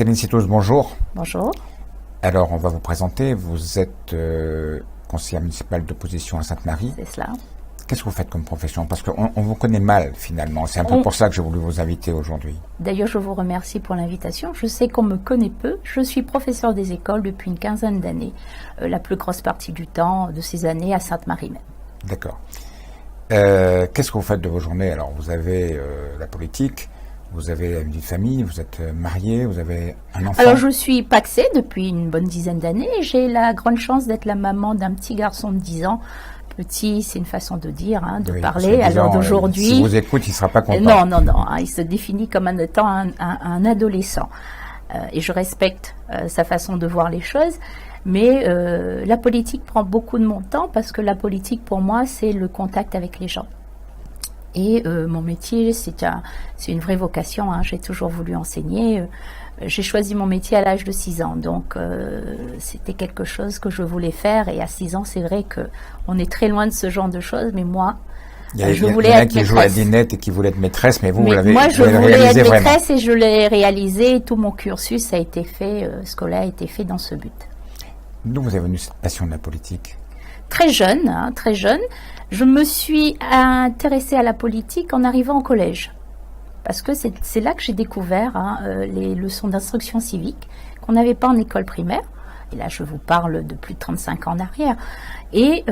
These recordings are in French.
Céline Citose, bonjour. Bonjour. Alors, on va vous présenter. Vous êtes conseillère municipale d'opposition à Sainte-Marie. C'est cela. Qu'est-ce que vous faites comme profession? Parce qu'on vous connaît mal, finalement. C'est un peu pour ça que j'ai voulu vous inviter aujourd'hui. D'ailleurs, je vous remercie pour l'invitation. Je sais qu'on me connaît peu. Je suis professeure des écoles depuis une quinzaine d'années. La plus grosse partie du temps de ces années à Sainte-Marie même. D'accord. Qu'est-ce que vous faites de vos journées? Alors, vous avez la politique, vous avez une vie de famille, vous êtes mariée, vous avez un enfant. Alors, je suis pacsée depuis une bonne dizaine d'années et j'ai la grande chance d'être la maman d'un petit garçon de 10 ans. Petit, c'est une façon de dire, de parler. Alors d'aujourd'hui, si vous écoute, il ne sera pas content. Non, il se définit comme en étant un adolescent. Et je respecte sa façon de voir les choses. Mais la politique prend beaucoup de mon temps parce que la politique, pour moi, c'est le contact avec les gens. Et mon métier, c'est une vraie vocation. J'ai toujours voulu enseigner. J'ai choisi mon métier à l'âge de 6 ans. Donc, c'était quelque chose que je voulais faire. Et à 6 ans, c'est vrai qu'on est très loin de ce genre de choses. Mais moi, je voulais être maîtresse. Il y en a qui jouent à dinette et qui voulaient être maîtresse, mais vous l'avez réalisé. Moi, je voulais être maîtresse et je l'ai réalisé. Tout mon cursus a été fait, scolaire a été fait dans ce but. D'où vous est venue cette passion de la politique? Très jeune, très jeune. Je me suis intéressée à la politique en arrivant au collège. Parce que c'est là que j'ai découvert les leçons d'instruction civique qu'on n'avait pas en école primaire. Et là, je vous parle de plus de 35 ans en arrière. Et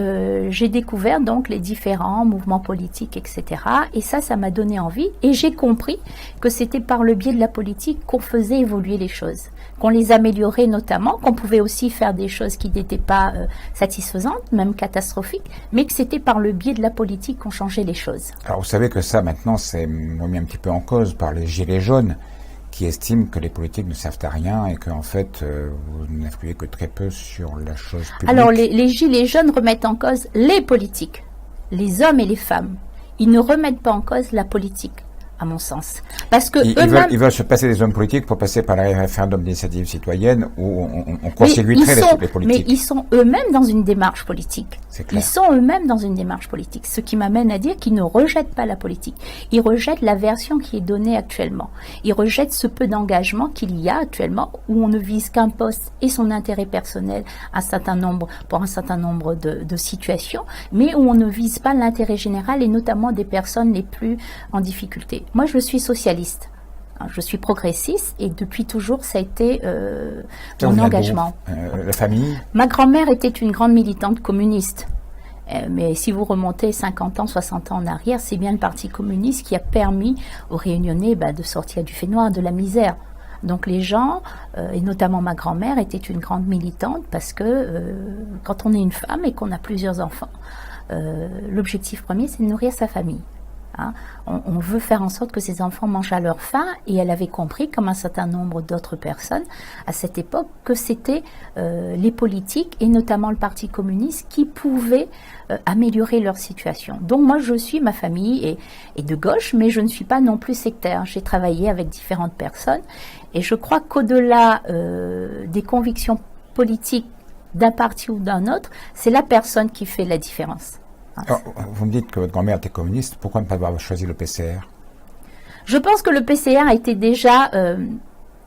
j'ai découvert donc les différents mouvements politiques, etc. Et ça m'a donné envie. Et j'ai compris que c'était par le biais de la politique qu'on faisait évoluer les choses, qu'on les améliorait notamment, qu'on pouvait aussi faire des choses qui n'étaient pas satisfaisantes, même catastrophiques, mais que c'était par le biais de la politique qu'on changeait les choses. Alors vous savez que ça, maintenant, c'est remis un petit peu en cause par les gilets jaunes, qui estiment que les politiques ne servent à rien et qu'en fait, vous n'influez que très peu sur la chose publique. Alors, les gilets jaunes remettent en cause les politiques, les hommes et les femmes. Ils ne remettent pas en cause la politique, à mon sens. Parce que ils veulent se passer des hommes politiques pour passer par le référendum d'initiative citoyenne où on constituerait les politiques. Mais ils sont eux-mêmes dans une démarche politique. C'est clair. Ils sont eux-mêmes dans une démarche politique. Ce qui m'amène à dire qu'ils ne rejettent pas la politique. Ils rejettent la version qui est donnée actuellement. Ils rejettent ce peu d'engagement qu'il y a actuellement où on ne vise qu'un poste et son intérêt personnel pour un certain nombre de situations, mais où on ne vise pas l'intérêt général et notamment des personnes les plus en difficulté. Moi, je suis socialiste. Je suis progressiste et depuis toujours, ça a été mon engagement. La famille? Ma grand-mère était une grande militante communiste. Mais si vous remontez 50 ans, 60 ans en arrière, c'est bien le Parti communiste qui a permis aux Réunionnais de sortir du fait noir, de la misère. Donc les gens, et notamment ma grand-mère, était une grande militante parce que quand on est une femme et qu'on a plusieurs enfants, l'objectif premier, c'est de nourrir sa famille. On veut faire en sorte que ces enfants mangent à leur faim et elle avait compris, comme un certain nombre d'autres personnes à cette époque, que c'était les politiques et notamment le Parti communiste qui pouvaient améliorer leur situation. Donc moi je suis, ma famille est de gauche, mais je ne suis pas non plus sectaire. J'ai travaillé avec différentes personnes et je crois qu'au-delà des convictions politiques d'un parti ou d'un autre, c'est la personne qui fait la différence. Alors, vous me dites que votre grand-mère était communiste, pourquoi ne pas avoir choisi le PCR? Je pense que le PCR était déjà,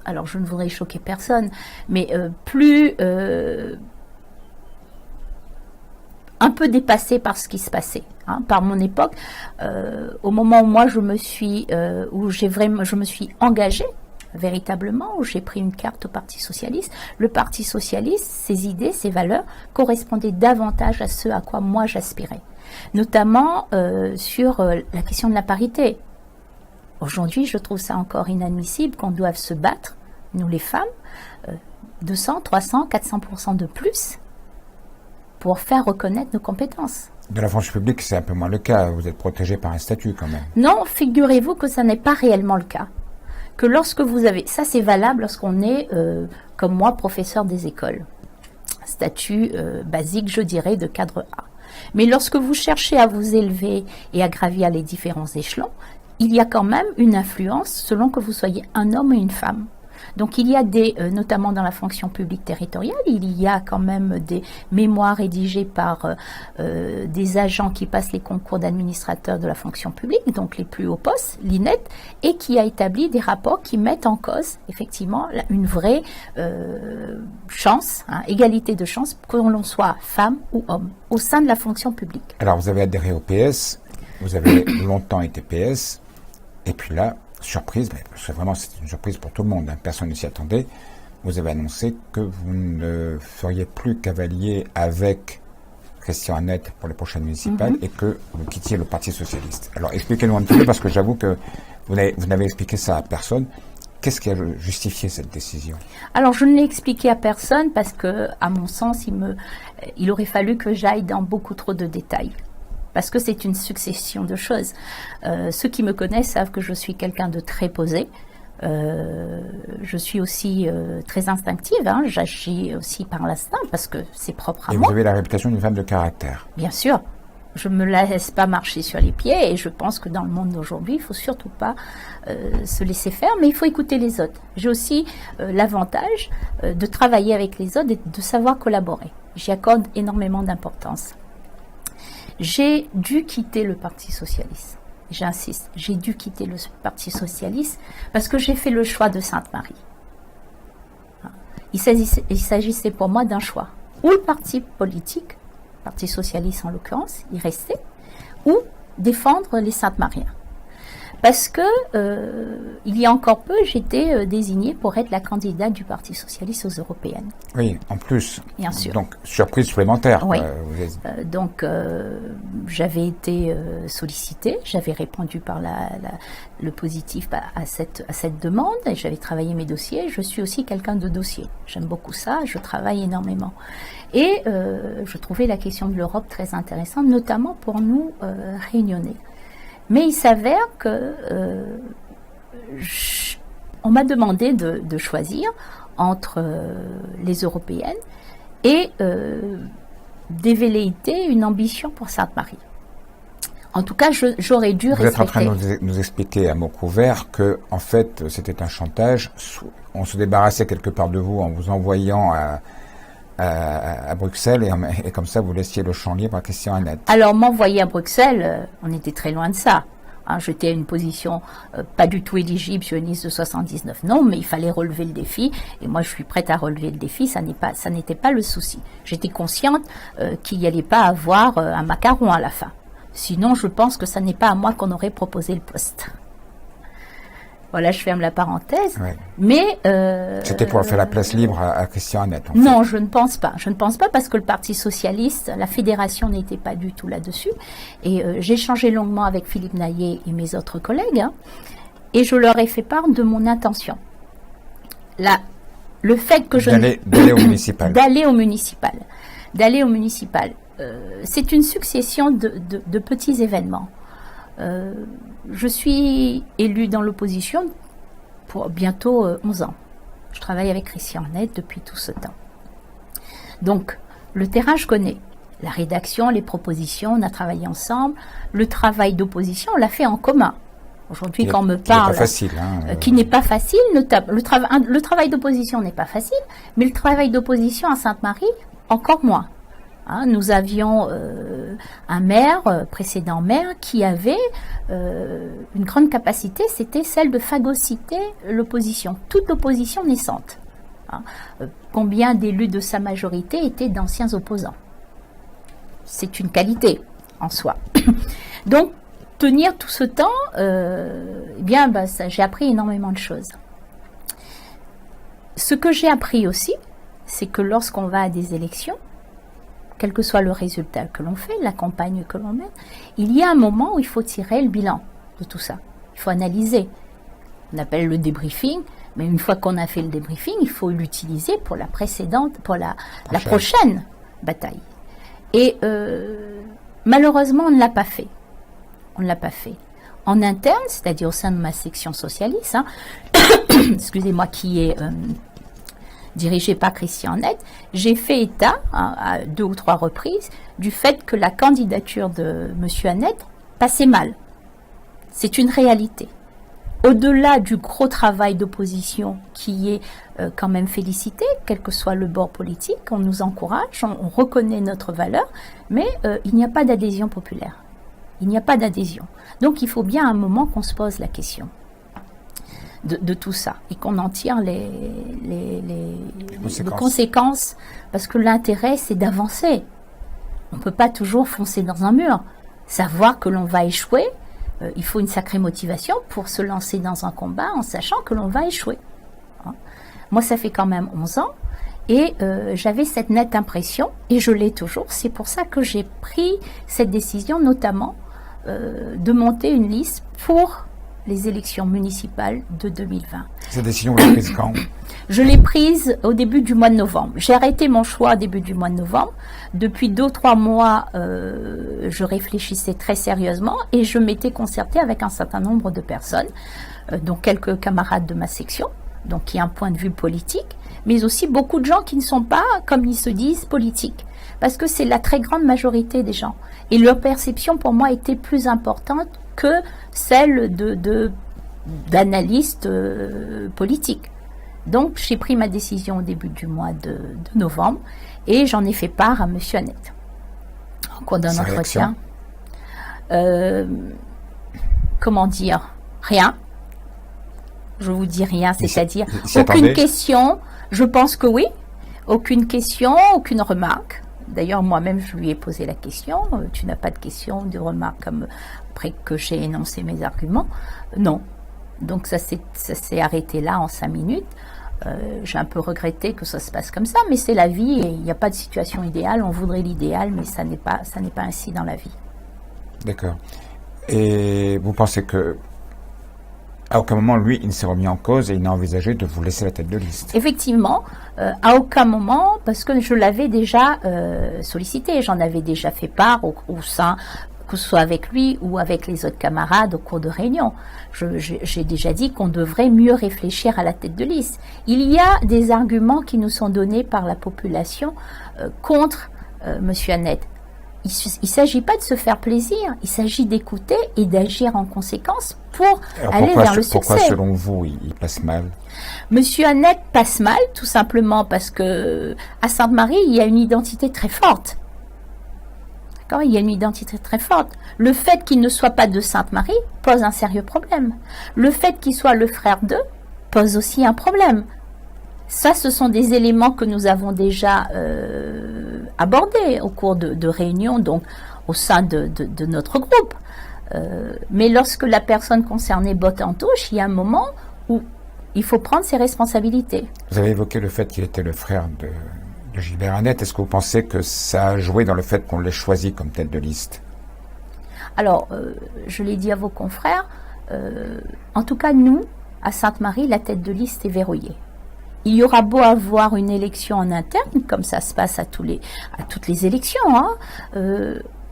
alors je ne voudrais choquer personne, mais un peu dépassé par ce qui se passait. Par mon époque, au moment où moi je me suis engagée, véritablement, où j'ai pris une carte au Parti socialiste, le Parti socialiste, ses idées, ses valeurs correspondaient davantage à ce à quoi moi j'aspirais. Notamment sur la question de la parité. Aujourd'hui, je trouve ça encore inadmissible qu'on doive se battre, nous les femmes, 200, 300, 400% de plus pour faire reconnaître nos compétences. De la fonction publique, c'est un peu moins le cas. Vous êtes protégé par un statut quand même. Non, figurez-vous que ça n'est pas réellement le cas. Que lorsque vous avez, ça c'est valable lorsqu'on est, comme moi, professeur des écoles. Statut basique, je dirais, de cadre A. Mais lorsque vous cherchez à vous élever et à gravir les différents échelons, il y a quand même une influence selon que vous soyez un homme ou une femme. Donc il y a notamment dans la fonction publique territoriale, il y a quand même des mémoires rédigées par des agents qui passent les concours d'administrateurs de la fonction publique, donc les plus hauts postes, l'INET, et qui a établi des rapports qui mettent en cause effectivement une vraie chance, égalité de chance, que l'on soit femme ou homme, au sein de la fonction publique. Alors vous avez adhéré au PS, vous avez longtemps été PS, et puis là, surprise, parce que vraiment c'est une surprise pour tout le monde, personne ne s'y attendait, vous avez annoncé que vous ne feriez plus cavalier avec Christian Annette pour les prochaines municipales et que vous quittiez le Parti Socialiste. Alors expliquez-nous un petit peu, parce que j'avoue que vous n'avez expliqué ça à personne. Qu'est-ce qui a justifié cette décision? Alors, je ne l'ai expliqué à personne parce que, à mon sens, il aurait fallu que j'aille dans beaucoup trop de détails. Parce que c'est une succession de choses. Ceux qui me connaissent savent que je suis quelqu'un de très posé. Je suis aussi très instinctive. J'agis aussi par l'instinct parce que c'est propre à moi. Et vous avez la réputation d'une femme de caractère. Bien sûr. Je ne me laisse pas marcher sur les pieds et je pense que dans le monde d'aujourd'hui, il ne faut surtout pas se laisser faire, mais il faut écouter les autres. J'ai aussi l'avantage de travailler avec les autres et de savoir collaborer. J'y accorde énormément d'importance. J'ai dû quitter le Parti Socialiste. J'insiste, j'ai dû quitter le Parti Socialiste parce que j'ai fait le choix de Sainte-Marie. Il s'agissait pour moi d'un choix. Ou le parti politique, Parti Socialiste en l'occurrence, y rester, ou défendre les Sainte-Mariens. Parce que, il y a encore peu, j'étais désignée pour être la candidate du Parti Socialiste aux Européennes. Oui, en plus. Bien sûr. Donc, surprise supplémentaire. Oui. Donc, j'avais été sollicitée, j'avais répondu par le positif à cette demande, et j'avais travaillé mes dossiers. Je suis aussi quelqu'un de dossier. J'aime beaucoup ça, je travaille énormément. Et je trouvais la question de l'Europe très intéressante, notamment pour nous Réunionnais. Mais il s'avère que on m'a demandé de choisir entre les européennes et des velléités, une ambition pour Sainte-Marie. En tout cas, j'aurais dû respecter. Vous êtes en train de nous expliquer à mots couverts que, en fait, c'était un chantage. On se débarrassait quelque part de vous en vous envoyant à Bruxelles et comme ça vous laissiez le champ libre à Christian Annette. Alors m'envoyer à Bruxelles, on était très loin de ça. J'étais à une position pas du tout éligible sur une liste de 79 noms, mais il fallait relever le défi et moi je suis prête à relever le défi, ça n'était pas le souci. J'étais consciente qu'il n'y allait pas avoir un macaron à la fin. Sinon je pense que ça n'est pas à moi qu'on aurait proposé le poste. Voilà, je ferme la parenthèse. Ouais. Mais c'était pour faire la place libre à Christian Annette. Non, je ne pense pas. Je ne pense pas parce que le Parti Socialiste, la fédération n'était pas du tout là-dessus. Et j'ai échangé longuement avec Philippe Naillet et mes autres collègues, et je leur ai fait part de mon intention. Le fait que d'aller au municipal. D'aller au municipal. C'est une succession de petits événements. Je suis élue dans l'opposition pour bientôt 11 ans. Je travaille avec Christian Annette depuis tout ce temps. Donc, le terrain, je connais. La rédaction, les propositions, on a travaillé ensemble. Le travail d'opposition, on l'a fait en commun. Aujourd'hui, quand on me parle... Qui n'est pas facile. Le travail d'opposition n'est pas facile, mais le travail d'opposition à Sainte-Marie, encore moins. Nous avions un maire, précédent maire, qui avait une grande capacité, c'était celle de phagocyter l'opposition, toute l'opposition naissante. Combien d'élus de sa majorité étaient d'anciens opposants? C'est une qualité en soi. Donc, tenir tout ce temps, j'ai appris énormément de choses. Ce que j'ai appris aussi, c'est que lorsqu'on va à des élections, quel que soit le résultat que l'on fait, la campagne que l'on mène, il y a un moment où il faut tirer le bilan de tout ça. Il faut analyser. On appelle le débriefing, mais une fois qu'on a fait le débriefing, il faut l'utiliser pour la précédente, pour la prochaine bataille. Et malheureusement, on ne l'a pas fait. On ne l'a pas fait. En interne, c'est-à-dire au sein de ma section socialiste, excusez-moi, qui est... dirigée par Christian Annette, j'ai fait état, à 2 ou 3 reprises, du fait que la candidature de M. Annette passait mal. C'est une réalité. au-delà du gros travail d'opposition qui est quand même félicité, quel que soit le bord politique, on nous encourage, on reconnaît notre valeur, mais il n'y a pas d'adhésion populaire. Il n'y a pas d'adhésion. Donc il faut bien un moment qu'on se pose la question de tout ça et qu'on en tire les conséquences, parce que l'intérêt, c'est d'avancer. On ne peut pas toujours foncer dans un mur. Savoir que l'on va échouer, il faut une sacrée motivation pour se lancer dans un combat en sachant que l'on va échouer. Moi, ça fait quand même 11 ans et j'avais cette nette impression, et je l'ai toujours. C'est pour ça que j'ai pris cette décision, notamment de monter une liste pour les élections municipales de 2020. Cette décision, vous l'avez prise quand ? Je l'ai prise au début du mois de novembre. J'ai arrêté mon choix au début du mois de novembre. Depuis 2 ou 3 mois, je réfléchissais très sérieusement et je m'étais concertée avec un certain nombre de personnes, dont quelques camarades de ma section, donc qui ont un point de vue politique, mais aussi beaucoup de gens qui ne sont pas, comme ils se disent, politiques. Parce que c'est la très grande majorité des gens. Et leur perception, pour moi, était plus importante que celle d'analystes politiques. Donc, j'ai pris ma décision au début du mois de novembre et j'en ai fait part à M. Annette. En cours d'un entretien. Comment dire ? Rien. Je vous dis rien, c'est-à-dire aucune question. Je pense que oui. Aucune question, aucune remarque. D'ailleurs, moi-même, je lui ai posé la question. Tu n'as pas de question, de remarque après que j'ai énoncé mes arguments ? Non. Donc ça s'est arrêté là en 5 minutes. J'ai un peu regretté que ça se passe comme ça, mais c'est la vie et il n'y a pas de situation idéale. On voudrait l'idéal, mais ça n'est pas ainsi dans la vie. D'accord. Et vous pensez que à aucun moment, lui, il ne s'est remis en cause et il n'a envisagé de vous laisser la tête de liste ? Effectivement, à aucun moment, parce que je l'avais déjà sollicité, j'en avais déjà fait part au sein, que ce soit avec lui ou avec les autres camarades au cours de réunions. J'ai déjà dit qu'on devrait mieux réfléchir à la tête de liste. Il y a des arguments qui nous sont donnés par la population contre M. Annette. Il ne s'agit pas de se faire plaisir, il s'agit d'écouter et d'agir en conséquence pour aller vers le succès. Pourquoi, selon vous, il passe mal ? Monsieur Annette passe mal, tout simplement parce que à Sainte-Marie, il y a une identité très forte. D'accord ? Il y a une identité très forte. Le fait qu'il ne soit pas de Sainte-Marie pose un sérieux problème. Le fait qu'il soit le frère d'eux pose aussi un problème. Ça, ce sont des éléments que nous avons déjà abordés au cours de réunions, donc au sein de notre groupe. Mais lorsque la personne concernée botte en touche, il y a un moment où il faut prendre ses responsabilités. Vous avez évoqué le fait qu'il était le frère de Gilbert Annette. Est-ce que vous pensez que ça a joué dans le fait qu'on l'ait choisi comme tête de liste ? Alors, je l'ai dit à vos confrères, en tout cas, nous, à Sainte-Marie, la tête de liste est verrouillée. Il y aura beau avoir une élection en interne, comme ça se passe à toutes les élections,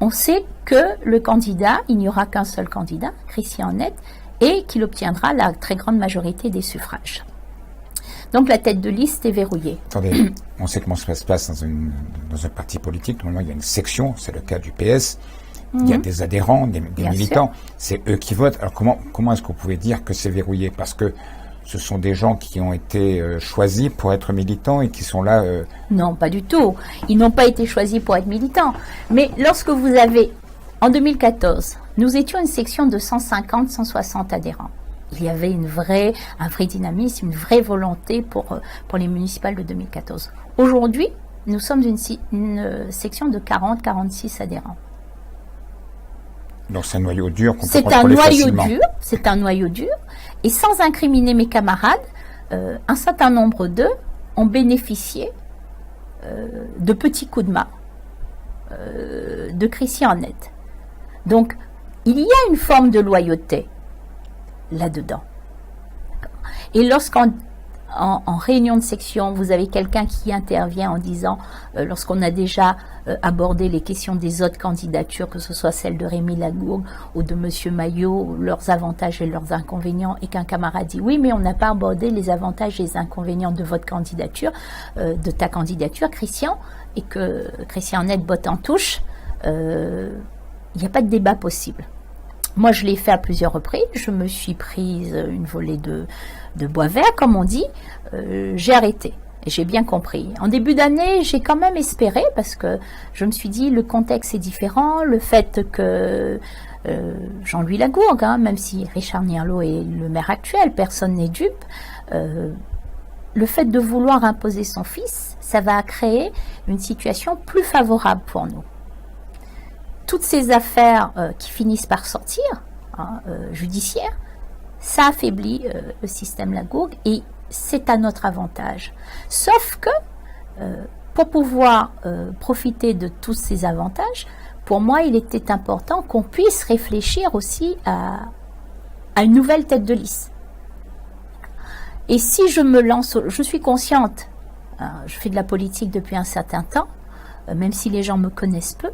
on sait que le candidat, il n'y aura qu'un seul candidat, Christian Annette, et qu'il obtiendra la très grande majorité des suffrages. Donc la tête de liste est verrouillée. Attendez, on sait comment ça se passe dans un parti politique. Normalement, il y a une section, c'est le cas du PS. Il y a des adhérents, des militants. C'est eux qui votent. Alors comment est-ce que vous pouvez dire que c'est verrouillé ? Parce que ce sont des gens qui ont été choisis pour être militants et qui sont là... Non, pas du tout. Ils n'ont pas été choisis pour être militants. Mais lorsque vous avez... En 2014, nous étions une section de 150, 160 adhérents. Il y avait un vrai dynamisme, une vraie volonté pour les municipales de 2014. Aujourd'hui, nous sommes une section de 40, 46 adhérents. Donc c'est un noyau dur qu'on peut contrôler facilement. C'est un noyau dur. Et sans incriminer mes camarades, un certain nombre d'eux ont bénéficié de petits coups de main de Christian Annette. Donc, il y a une forme de loyauté là-dedans. Et lorsqu'en réunion de section, vous avez quelqu'un qui intervient en disant, lorsqu'on a déjà abordé les questions des autres candidatures, que ce soit celle de Rémi Lagourgue ou de M. Maillot, leurs avantages et leurs inconvénients, et qu'un camarade dit, oui, mais on n'a pas abordé les avantages et les inconvénients de votre candidature, de ta candidature, Christian, et que Christian Annette botte en touche, il n'y a pas de débat possible. Moi, je l'ai fait à plusieurs reprises. Je me suis prise une volée de bois vert, comme on dit. J'ai arrêté. Et j'ai bien compris. En début d'année, j'ai quand même espéré, parce que je me suis dit, le contexte est différent, le fait que Jean-Louis Lagourgue, même si Richard Nierlo est le maire actuel, personne n'est dupe, le fait de vouloir imposer son fils, ça va créer une situation plus favorable pour nous. Toutes ces affaires qui finissent par sortir, judiciaires, ça affaiblit le système Lagourgue et c'est à notre avantage. Sauf que, pour pouvoir profiter de tous ces avantages, pour moi, il était important qu'on puisse réfléchir aussi à une nouvelle tête de liste. Et si je me lance, je suis consciente, je fais de la politique depuis un certain temps, même si les gens me connaissent peu,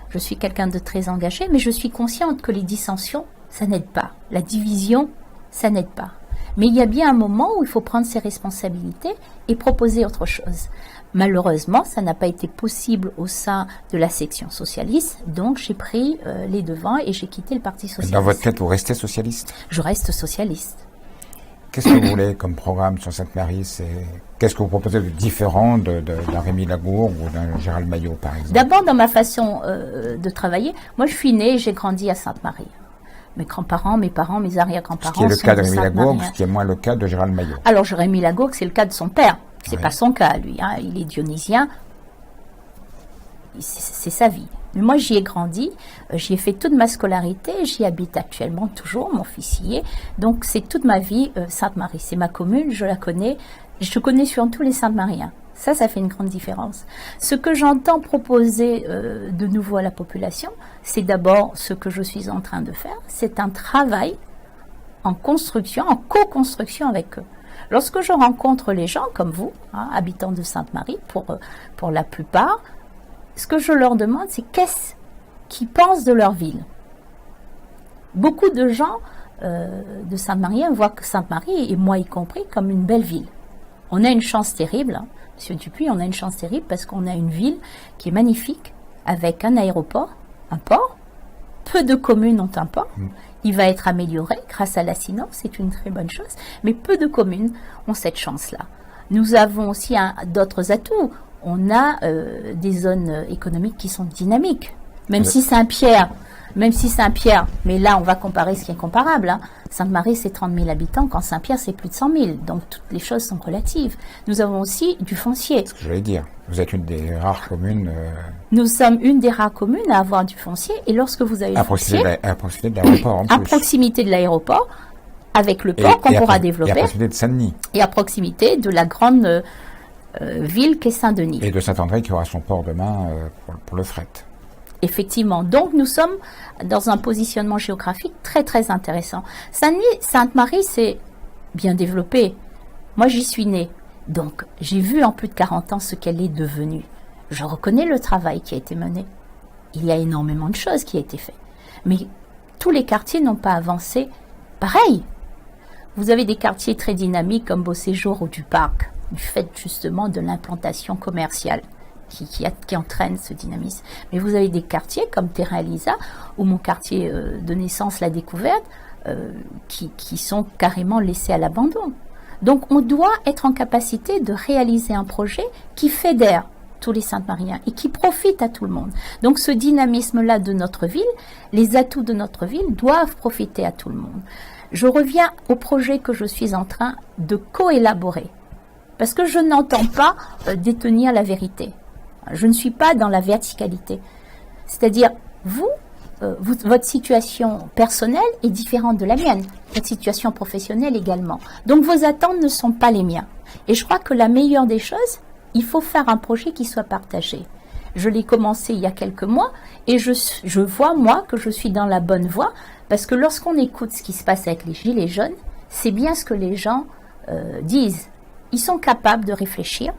je suis quelqu'un de très engagé, mais je suis consciente que les dissensions, ça n'aide pas. La division, ça n'aide pas. Mais il y a bien un moment où il faut prendre ses responsabilités et proposer autre chose. Malheureusement, ça n'a pas été possible au sein de la section socialiste, donc j'ai pris les devants et j'ai quitté le Parti socialiste. Dans votre tête, vous restez socialiste? Je reste socialiste. Qu'est-ce que vous voulez comme programme sur Sainte-Marie? Qu'est-ce que vous proposez de différent d'un Rémi Lagourgue ou d'un Gérald Maillot, par exemple? D'abord, dans ma façon de travailler, moi je suis née et j'ai grandi à Sainte-Marie. Mes grands-parents, mes parents, mes arrière-grands-parents. Ce qui est le cas de Rémi Lagourgue, ce qui est moins le cas de Gérald Maillot. Alors, Rémi Lagourgue, c'est le cas de son père. C'est pas son cas, lui. Il est dionysien. C'est sa vie. Mais moi, j'y ai grandi. J'y ai fait toute ma scolarité. J'y habite actuellement toujours. Mon fils y est. Donc, c'est toute ma vie, Sainte-Marie. C'est ma commune. Je la connais. Je connais surtout les Sainte-Mariens. Ça fait une grande différence. Ce que j'entends proposer de nouveau à la population, c'est d'abord ce que je suis en train de faire. C'est un travail en construction, en co-construction avec eux. Lorsque je rencontre les gens comme vous, habitants de Sainte-Marie, pour la plupart, ce que je leur demande, c'est qu'est-ce qu'ils pensent de leur ville. Beaucoup de gens de Sainte-Marie voient que Sainte-Marie, et moi y compris, comme une belle ville. On a une chance terrible, Monsieur Dupuis, on a une chance terrible parce qu'on a une ville qui est magnifique, avec un aéroport, un port. Peu de communes ont un port. Il va être amélioré grâce à la SINO, c'est une très bonne chose. Mais peu de communes ont cette chance-là. Nous avons aussi d'autres atouts. On a des zones économiques qui sont dynamiques. Même si Saint-Pierre, mais là on va comparer ce qui est comparable. Sainte-Marie c'est 30 000 habitants, quand Saint-Pierre c'est plus de 100 000. Donc toutes les choses sont relatives. Nous avons aussi du foncier. C'est ce que j'allais dire. Vous êtes une des rares communes. Nous sommes une des rares communes à avoir du foncier. Et lorsque vous avez à proximité de l'aéroport en plus. À proximité de l'aéroport, avec le port qu'on pourra développer. Et à proximité de Saint-Denis. Et à proximité de la grande ville qu'est Saint-Denis. Et de Saint-André qui aura son port demain pour le fret. Effectivement. Donc, nous sommes dans un positionnement géographique très, très intéressant. Sainte-Marie, c'est bien développé. Moi, j'y suis née. Donc, j'ai vu en plus de 40 ans ce qu'elle est devenue. Je reconnais le travail qui a été mené. Il y a énormément de choses qui ont été faites. Mais tous les quartiers n'ont pas avancé pareil. Vous avez des quartiers très dynamiques comme Beau Séjour ou du Parc, du fait justement de l'implantation commerciale qui entraîne ce dynamisme. Mais vous avez des quartiers comme Terrain Elisa, ou mon quartier de naissance, La Découverte, qui sont carrément laissés à l'abandon. Donc on doit être en capacité de réaliser un projet qui fédère tous les Sainte-Mariens et qui profite à tout le monde. Donc ce dynamisme-là de notre ville, les atouts de notre ville doivent profiter à tout le monde. Je reviens au projet que je suis en train de co-élaborer, parce que je n'entends pas détenir la vérité. Je ne suis pas dans la verticalité. C'est-à-dire, votre situation personnelle est différente de la mienne, votre situation professionnelle également. Donc vos attentes ne sont pas les miens. Et je crois que la meilleure des choses, il faut faire un projet qui soit partagé. Je l'ai commencé il y a quelques mois et je vois, moi, que je suis dans la bonne voie, parce que lorsqu'on écoute ce qui se passe avec les Gilets jaunes, c'est bien ce que les gens disent. Ils sont capables de réfléchir.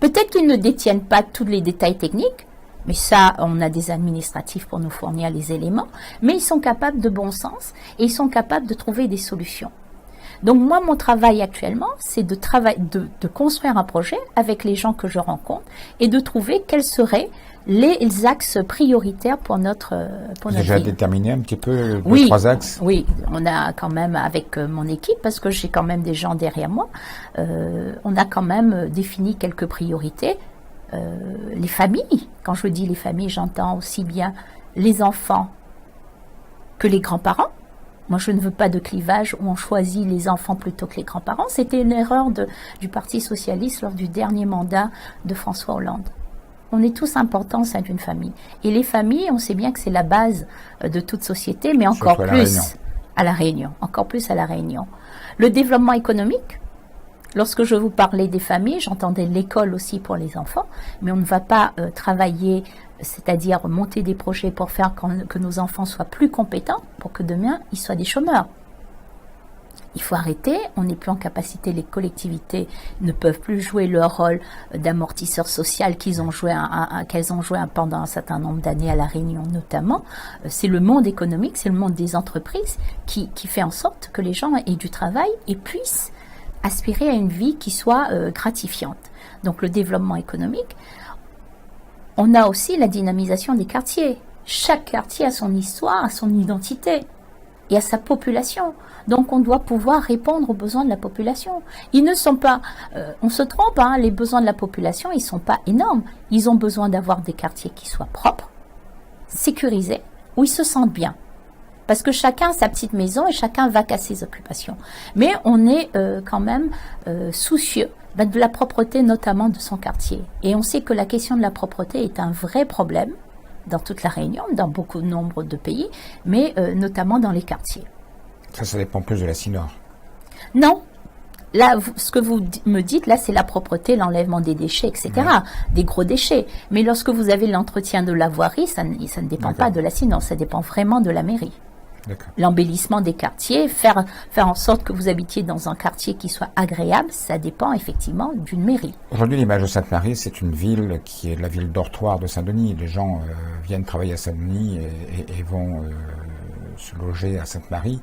Peut-être qu'ils ne détiennent pas tous les détails techniques, mais ça, on a des administratifs pour nous fournir les éléments, mais ils sont capables de bon sens et ils sont capables de trouver des solutions. Donc moi, mon travail actuellement, c'est de construire un projet avec les gens que je rencontre et de trouver quels seraient les axes prioritaires pour notre Déjà ville. déterminé un petit peu Oui, 3 axes. oui, on a quand même avec mon équipe, parce que j'ai quand même des gens derrière moi, on a quand même défini quelques priorités. Les familles, quand je dis les familles, j'entends aussi bien les enfants que les grands-parents. Moi, je ne veux pas de clivage où on choisit les enfants plutôt que les grands-parents. C'était une erreur du Parti socialiste lors du dernier mandat de François Hollande. On est tous importants au sein d'une famille. Et les familles, on sait bien que c'est la base de toute société, mais encore plus à La Réunion. Encore plus à La Réunion. Le développement économique. Lorsque je vous parlais des familles, j'entendais l'école aussi pour les enfants, mais on ne va pas travailler, c'est-à-dire monter des projets pour faire que nos enfants soient plus compétents, pour que demain, ils soient des chômeurs. Il faut arrêter, on n'est plus en capacité, les collectivités ne peuvent plus jouer leur rôle d'amortisseur social qu'elles ont joué pendant un certain nombre d'années à La Réunion notamment. C'est le monde économique, c'est le monde des entreprises qui fait en sorte que les gens aient du travail et puissent aspirer à une vie qui soit gratifiante. Donc le développement économique. On a aussi la dynamisation des quartiers. Chaque quartier a son histoire, a son identité et a sa population. Donc on doit pouvoir répondre aux besoins de la population. Ils ne sont pas, on se trompe, hein, les besoins de la population, ils ne sont pas énormes. Ils ont besoin d'avoir des quartiers qui soient propres, sécurisés, où ils se sentent bien. Parce que chacun a sa petite maison et chacun va qu'à ses occupations. Mais on est quand même soucieux de la propreté, notamment de son quartier. Et on sait que la question de la propreté est un vrai problème dans toute la Réunion, dans beaucoup de nombre de pays, mais notamment dans les quartiers. Ça dépend plus de la CINOR. Non. Là, ce que vous me dites, là, c'est la propreté, l'enlèvement des déchets, etc., des gros déchets. Mais lorsque vous avez l'entretien de la voirie, ça ne dépend pas de la CINOR, ça dépend vraiment de la mairie. L'embellissement des quartiers, faire en sorte que vous habitiez dans un quartier qui soit agréable, ça dépend effectivement d'une mairie. Aujourd'hui, l'image de Sainte-Marie, c'est une ville qui est la ville dortoir de Saint-Denis. Les gens viennent travailler à Saint-Denis et vont se loger à Sainte-Marie.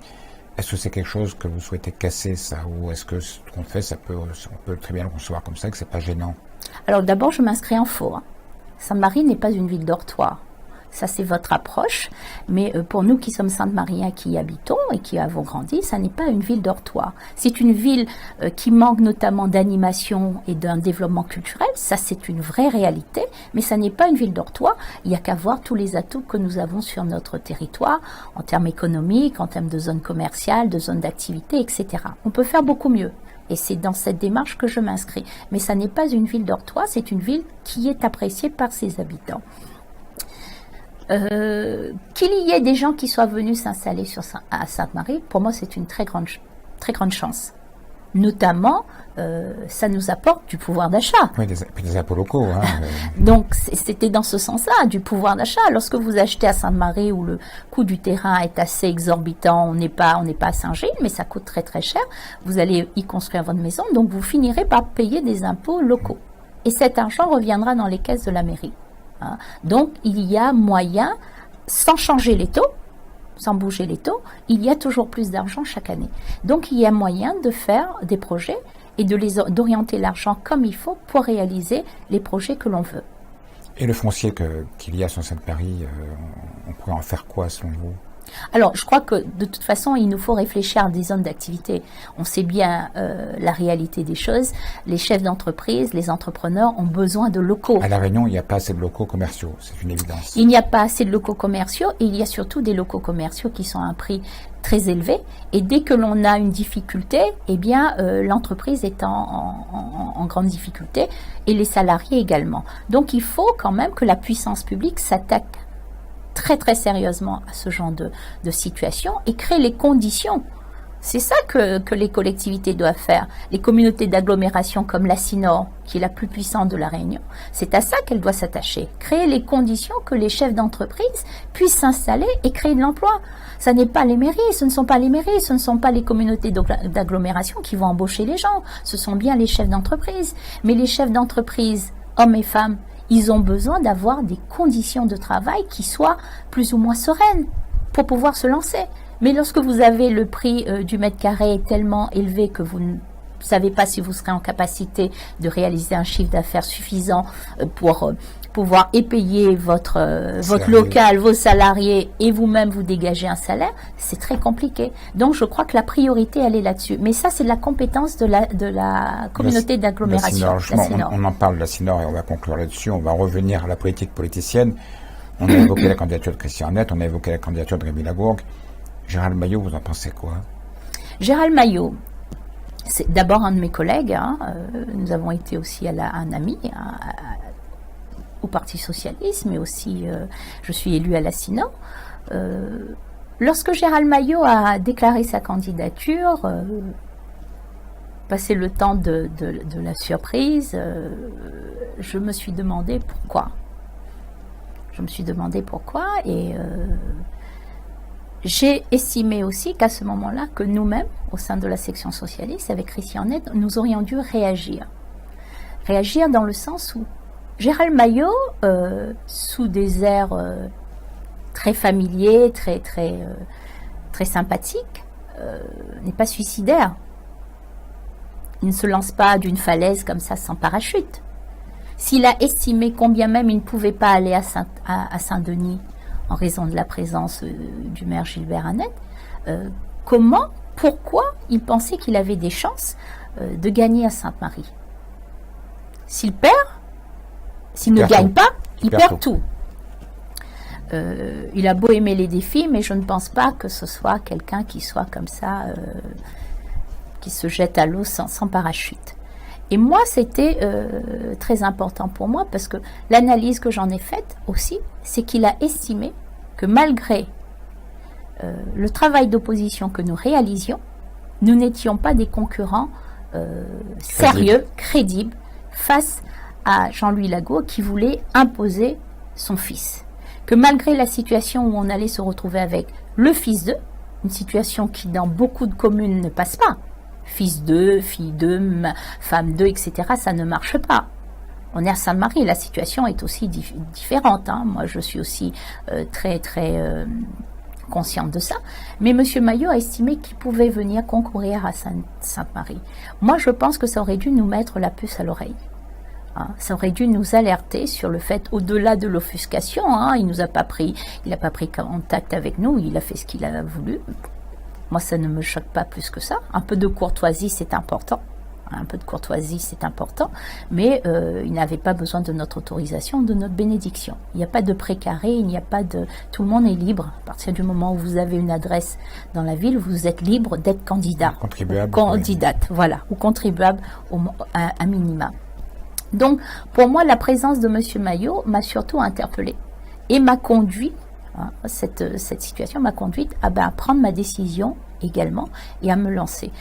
Est-ce que c'est quelque chose que vous souhaitez casser, ça, ou est-ce que ce qu'on fait, on peut très bien le concevoir comme ça, que c'est pas gênant? Alors d'abord, je m'inscris en faux. Sainte-Marie n'est pas une ville dortoir. Ça, c'est votre approche. Mais pour nous qui sommes Sainte-Mariens, qui y habitons et qui avons grandi, ça n'est pas une ville dortoir. C'est une ville qui manque notamment d'animation et d'un développement culturel. Ça, c'est une vraie réalité. Mais ça n'est pas une ville dortoir. Il n'y a qu'à voir tous les atouts que nous avons sur notre territoire, en termes économiques, en termes de zones commerciales, de zones d'activité, etc. On peut faire beaucoup mieux. Et c'est dans cette démarche que je m'inscris. Mais ça n'est pas une ville dortoir, c'est une ville qui est appréciée par ses habitants. Qu'il y ait des gens qui soient venus s'installer à Sainte-Marie, pour moi, c'est une très grande chance. Notamment, ça nous apporte du pouvoir d'achat. Oui, des impôts locaux. Hein, Donc, c'était dans ce sens-là, du pouvoir d'achat. Lorsque vous achetez à Sainte-Marie, où le coût du terrain est assez exorbitant, on n'est pas à Saint-Gilles, mais ça coûte très très cher, vous allez y construire votre maison, donc vous finirez par payer des impôts locaux. Et cet argent reviendra dans les caisses de la mairie. Donc, il y a moyen, sans changer les taux, sans bouger les taux, il y a toujours plus d'argent chaque année. Donc, il y a moyen de faire des projets et d'orienter l'argent comme il faut pour réaliser les projets que l'on veut. Et le foncier qu'il y a sur Sainte-Marie, on pourrait en faire quoi selon vous ? Alors, je crois que de toute façon, il nous faut réfléchir à des zones d'activité. On sait bien la réalité des choses. Les chefs d'entreprise, les entrepreneurs ont besoin de locaux. À La Réunion, il n'y a pas assez de locaux commerciaux, c'est une évidence. Il n'y a pas assez de locaux commerciaux et il y a surtout des locaux commerciaux qui sont à un prix très élevé. Et dès que l'on a une difficulté, eh bien, l'entreprise est en grande difficulté et les salariés également. Donc, il faut quand même que la puissance publique s'attaque très très sérieusement à ce genre de situation et créer les conditions. C'est ça que les collectivités doivent faire. Les communautés d'agglomération comme la CINOR, qui est la plus puissante de la Réunion, c'est à ça qu'elle doit s'attacher. Créer les conditions que les chefs d'entreprise puissent s'installer et créer de l'emploi. Ça n'est pas les mairies, ce ne sont pas les mairies, ce ne sont pas les communautés d'agglomération qui vont embaucher les gens. Ce sont bien les chefs d'entreprise. Mais les chefs d'entreprise, hommes et femmes, ils ont besoin d'avoir des conditions de travail qui soient plus ou moins sereines pour pouvoir se lancer. Mais lorsque vous avez le prix du mètre carré tellement élevé que vous ne savez pas si vous serez en capacité de réaliser un chiffre d'affaires suffisant pour pouvoir épayer votre local, vos salariés et vous-même vous dégager un salaire, c'est très compliqué. Donc je crois que la priorité, elle est là-dessus. Mais ça, c'est de la compétence de la communauté d'agglomération. On en parle de la CINOR et on va conclure là-dessus. On va revenir à la politique politicienne. On a évoqué la candidature de Christian Net, on a évoqué la candidature de Rémi Lagourgue. Gérald Maillot, vous en pensez quoi? Gérald Maillot, c'est d'abord un de mes collègues. Nous avons été aussi un ami au Parti Socialiste, mais aussi je suis élue à la CINOR. Lorsque Gérald Maillot a déclaré sa candidature, passé le temps de la surprise, je me suis demandé pourquoi. Et j'ai estimé aussi qu'à ce moment-là, que nous-mêmes, au sein de la section socialiste, avec Christian Net, nous aurions dû réagir. Réagir dans le sens où Gérald Maillot, sous des airs très familiers, très sympathiques, n'est pas suicidaire. Il ne se lance pas d'une falaise comme ça sans parachute. S'il a estimé combien même il ne pouvait pas aller à Saint-Denis en raison de la présence du maire Gilbert Annette, pourquoi il pensait qu'il avait des chances de gagner à Sainte-Marie? S'il ne gagne pas, il perd tout. Il a beau aimer les défis, mais je ne pense pas que ce soit quelqu'un qui soit comme ça, qui se jette à l'eau sans parachute. Et moi, c'était très important pour moi parce que l'analyse que j'en ai faite aussi, c'est qu'il a estimé que malgré le travail d'opposition que nous réalisions, nous n'étions pas des concurrents sérieux, crédibles, face à Jean-Louis Lagourgue qui voulait imposer son fils. Que malgré la situation où on allait se retrouver avec le fils d'eux, une situation qui dans beaucoup de communes ne passe pas, fils d'eux, fille d'eux, femme d'eux, etc., ça ne marche pas. On est à Sainte-Marie, la situation est aussi différente. Moi, je suis aussi très consciente de ça. Mais M. Maillot a estimé qu'il pouvait venir concourir à Sainte-Marie. Moi, je pense que ça aurait dû nous mettre la puce à l'oreille. Ça aurait dû nous alerter sur le fait, au-delà de l'offuscation, il n'a pas pris contact avec nous, il a fait ce qu'il a voulu. Moi, ça ne me choque pas plus que ça. Un peu de courtoisie, c'est important. Mais il n'avait pas besoin de notre autorisation, de notre bénédiction. Il n'y a pas de précaré, il n'y a pas de... Tout le monde est libre. À partir du moment où vous avez une adresse dans la ville, vous êtes libre d'être candidat. Contribuable. Candidate, voilà. Ou contribuable à minima. Donc, pour moi, la présence de M. Maillot m'a surtout interpellée et m'a conduit, cette situation m'a conduite à prendre ma décision également et à me lancer.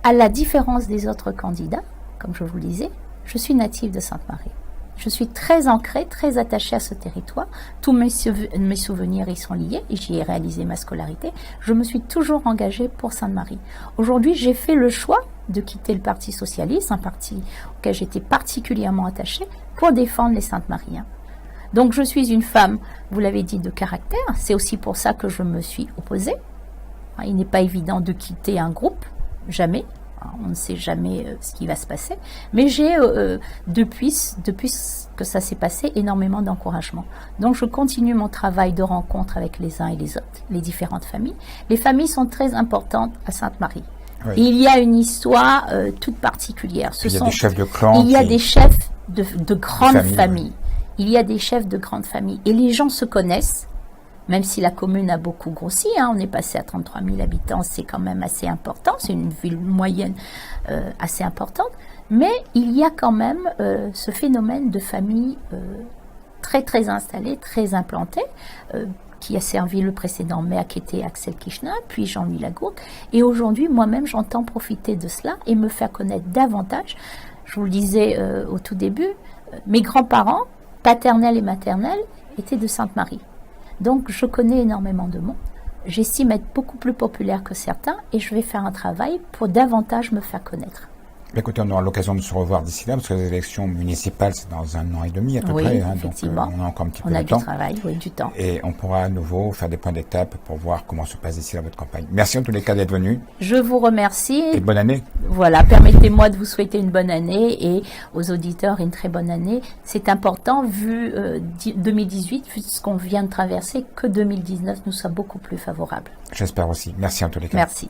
À la différence des autres candidats, comme je vous le disais, je suis native de Sainte-Marie. Je suis très ancrée, très attachée à ce territoire. Tous mes souvenirs y sont liés et j'y ai réalisé ma scolarité. Je me suis toujours engagée pour Sainte-Marie. Aujourd'hui, j'ai fait le choix de quitter le Parti Socialiste, un parti auquel j'étais particulièrement attachée, pour défendre les Sainte-Mariens. Donc je suis une femme, vous l'avez dit, de caractère. C'est aussi pour ça que je me suis opposée. Il n'est pas évident de quitter un groupe, jamais. On ne sait jamais ce qui va se passer. Mais j'ai, depuis que ça s'est passé, énormément d'encouragement. Donc je continue mon travail de rencontre avec les uns et les autres, les différentes familles. Les familles sont très importantes à Sainte-Marie. Oui. Il y a une histoire toute particulière. Il y a des chefs de clan. Il y a des chefs de grandes familles. Il y a des chefs de grandes familles. Et les gens se connaissent, même si la commune a beaucoup grossi. On est passé à 33 000 habitants, c'est quand même assez important. C'est une ville moyenne assez importante. Mais il y a quand même ce phénomène de famille très installée, très implantée, qui a servi le précédent maire qui était Axel Kishner, puis Jean-Louis Lagourgue. Et aujourd'hui, moi-même, j'entends profiter de cela et me faire connaître davantage. Je vous le disais au tout début, mes grands-parents, paternels et maternels, étaient de Sainte-Marie. Donc, je connais énormément de monde. J'estime être beaucoup plus populaire que certains et je vais faire un travail pour davantage me faire connaître. Écoutez, on aura l'occasion de se revoir d'ici là, parce que les élections municipales, c'est dans 1 an et demi à peu Oui, près. Donc effectivement. on a encore un petit peu On a de du temps. travail, oui, du temps. Et on pourra à nouveau faire des points d'étape pour voir comment se passe d'ici là votre campagne. Merci en tous les cas d'être venu. Je vous remercie. Et bonne année. Voilà, permettez-moi de vous souhaiter une bonne année et aux auditeurs une très bonne année. C'est important, vu 2018, vu ce qu'on vient de traverser, que 2019 nous soit beaucoup plus favorable. J'espère aussi. Merci en tous les cas. Merci.